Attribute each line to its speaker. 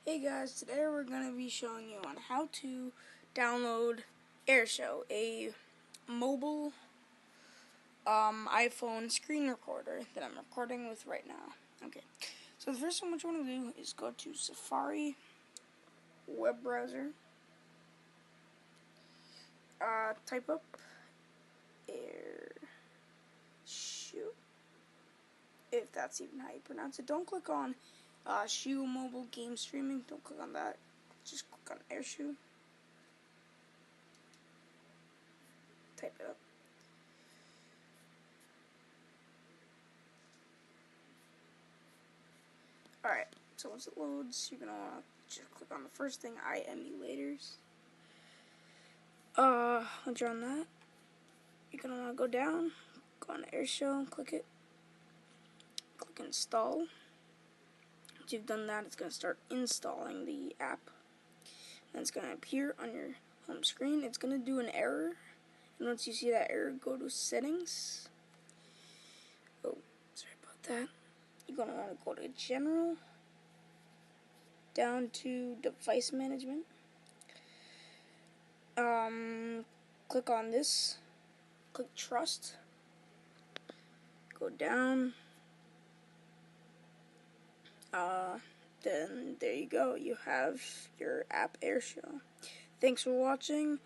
Speaker 1: Hey guys, today we're going to be showing you on how to download AirShow, a mobile iPhone screen recorder that I'm recording with right now. Okay, so the first thing what you want to do is go to Safari web browser, type up AirShow, if that's even how you pronounce it. Don't click on Shoe mobile game streaming, don't click on that, just click on AirShow. Type it up. Alright, so once it loads, you're gonna want to just click on the first thing, emulators. Once you're on that, you're gonna want to go down, go on AirShow, click it, click install. Once you've done that, it's gonna start installing the app. And it's gonna appear on your home screen. It's gonna do an error, and once you see that error, go to settings. Oh, sorry about that. You're gonna want to go to general, down to device management. Click on this, click trust, go down, then there you go, you have your app AirShow. Thanks for watching.